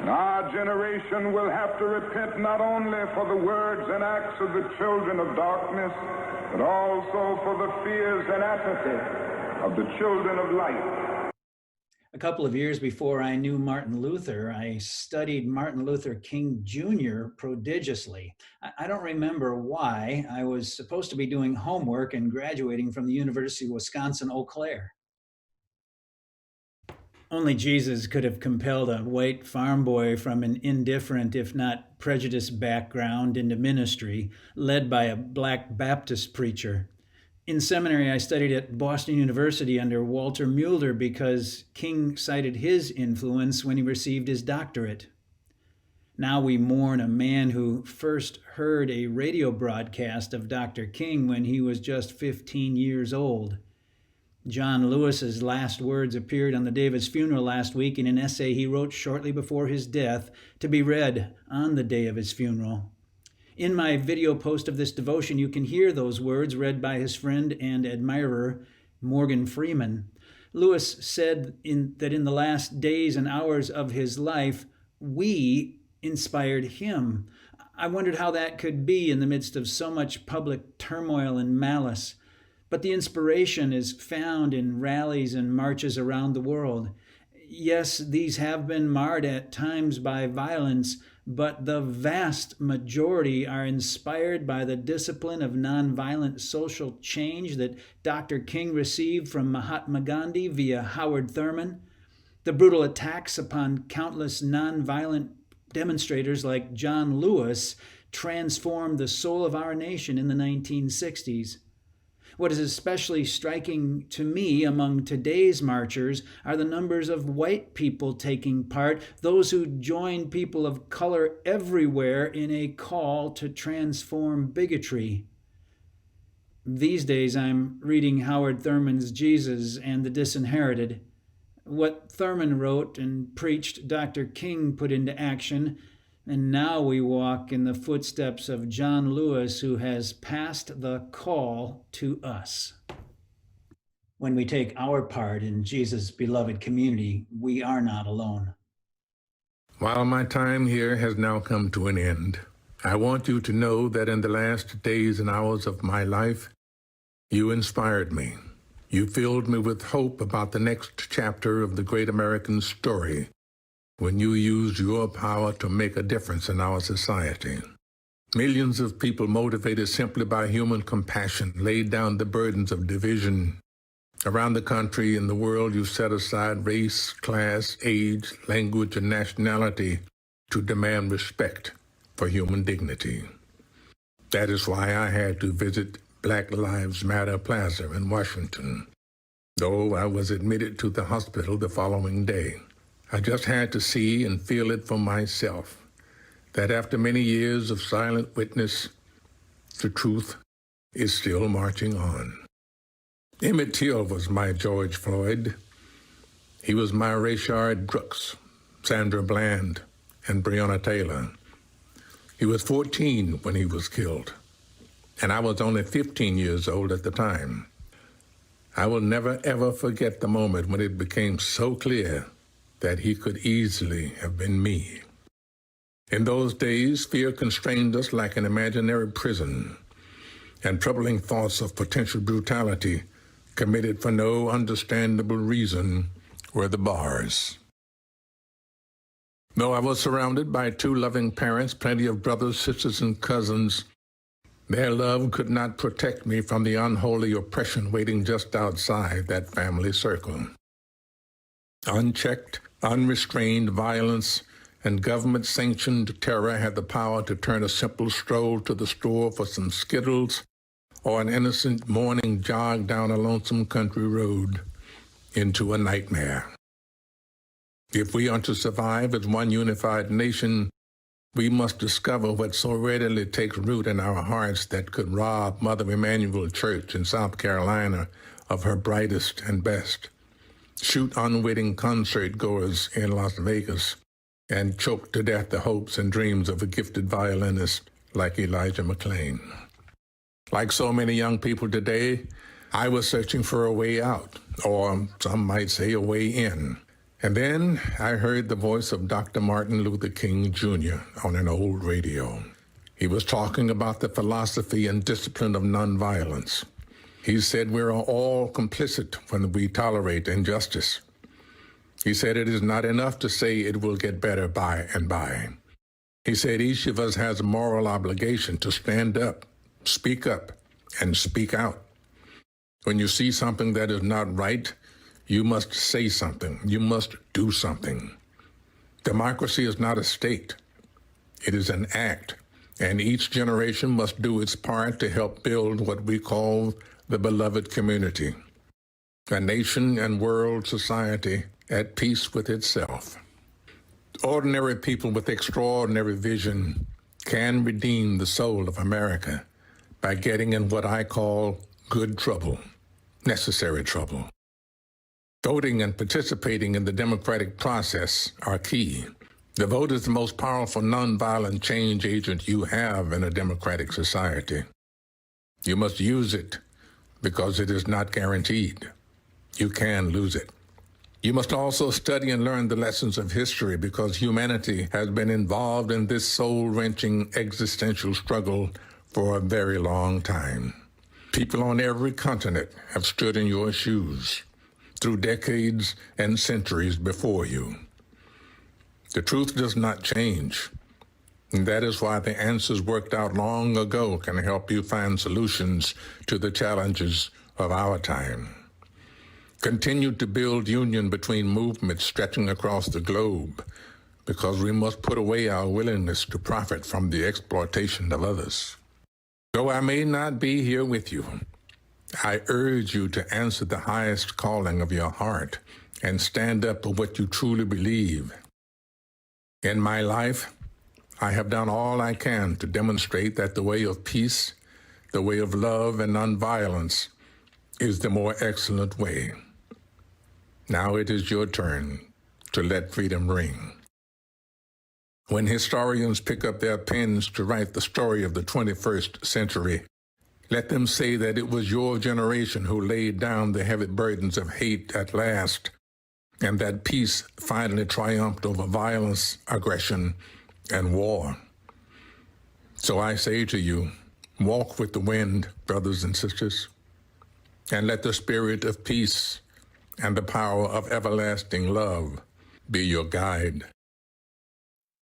And our generation will have to repent not only for the words and acts of the children of darkness, but also for the fears and apathy of the children of light. A couple of years before I knew Martin Luther, I studied Martin Luther King Jr. prodigiously. I don't remember why. I was supposed to be doing homework and graduating from the University of Wisconsin-Eau Claire. Only Jesus could have compelled a white farm boy from an indifferent, if not prejudiced background into ministry, led by a black Baptist preacher. In seminary, I studied at Boston University under Walter Mueller because King cited his influence when he received his doctorate. Now we mourn a man who first heard a radio broadcast of Dr. King when he was just 15 years old. John Lewis's last words appeared on the day of his funeral last week in an essay he wrote shortly before his death to be read on the day of his funeral. In my video post of this devotion, you can hear those words read by his friend and admirer, Morgan Freeman. Lewis said that in the last days and hours of his life, we inspired him. I wondered how that could be in the midst of so much public turmoil and malice. But the inspiration is found in rallies and marches around the world. Yes, these have been marred at times by violence, but the vast majority are inspired by the discipline of nonviolent social change that Dr. King received from Mahatma Gandhi via Howard Thurman. The brutal attacks upon countless nonviolent demonstrators like John Lewis transformed the soul of our nation in the 1960s. What is especially striking to me among today's marchers are the numbers of white people taking part, those who join people of color everywhere in a call to transform bigotry. These days I'm reading Howard Thurman's Jesus and the Disinherited. What Thurman wrote and preached, Dr. King put into action, and now we walk in the footsteps of John Lewis, who has passed the call to us. When we take our part in Jesus' beloved community, we are not alone. While my time here has now come to an end, I want you to know that in the last days and hours of my life, you inspired me. You filled me with hope about the next chapter of the great American story, when you used your power to make a difference in our society. Millions of people motivated simply by human compassion laid down the burdens of division. Around the country and the world, you set aside race, class, age, language, and nationality to demand respect for human dignity. That is why I had to visit Black Lives Matter Plaza in Washington, though I was admitted to the hospital the following day. I just had to see and feel it for myself, that after many years of silent witness, the truth is still marching on. Emmett Till was my George Floyd. He was my Rayshard Brooks, Sandra Bland, and Breonna Taylor. He was 14 when he was killed, and I was only 15 years old at the time. I will never, ever forget the moment when it became so clear that he could easily have been me. In those days, fear constrained us like an imaginary prison, and troubling thoughts of potential brutality committed for no understandable reason were the bars. Though I was surrounded by two loving parents, plenty of brothers, sisters, and cousins, their love could not protect me from the unholy oppression waiting just outside that family circle. Unchecked, unrestrained violence and government-sanctioned terror had the power to turn a simple stroll to the store for some Skittles or an innocent morning jog down a lonesome country road into a nightmare. If we are to survive as one unified nation, we must discover what so readily takes root in our hearts that could rob Mother Emanuel Church in South Carolina of her brightest and best, shoot unwitting concert goers in Las Vegas, and choke to death the hopes and dreams of a gifted violinist like Elijah McClain. Like so many young people today, I was searching for a way out, or some might say a way in, And then I heard the voice of Dr. Martin Luther King Jr. on an old radio. He was talking about the philosophy and discipline of nonviolence. He said we are all complicit when we tolerate injustice. He said it is not enough to say it will get better by and by. He said each of us has a moral obligation to stand up, and speak out. When you see something that is not right, you must say something. You must do something. Democracy is not a state. It is an act, and each generation must do its part to help build what we call the beloved community, a nation and world society at peace with itself. Ordinary people with extraordinary vision can redeem the soul of America by getting in what I call good trouble, necessary trouble. Voting and participating in the democratic process are key. The vote is the most powerful nonviolent change agent you have in a democratic society. You must use it because it is not guaranteed. You can lose it. You must also study and learn the lessons of history because humanity has been involved in this soul-wrenching existential struggle for a very long time. People on every continent have stood in your shoes through decades and centuries before you. The truth does not change, and that is why the answers worked out long ago can help you find solutions to the challenges of our time. Continue to build union between movements stretching across the globe, because we must put away our willingness to profit from the exploitation of others. Though I may not be here with you, I urge you to answer the highest calling of your heart and stand up for what you truly believe. In my life, I have done all I can to demonstrate that the way of peace, the way of love and nonviolence is the more excellent way. Now it is your turn to let freedom ring. When historians pick up their pens to write the story of the 21st century, let them say that it was your generation who laid down the heavy burdens of hate at last, and that peace finally triumphed over violence, aggression, and war. So I say to you, walk with the wind, brothers and sisters, and let the spirit of peace and the power of everlasting love be your guide.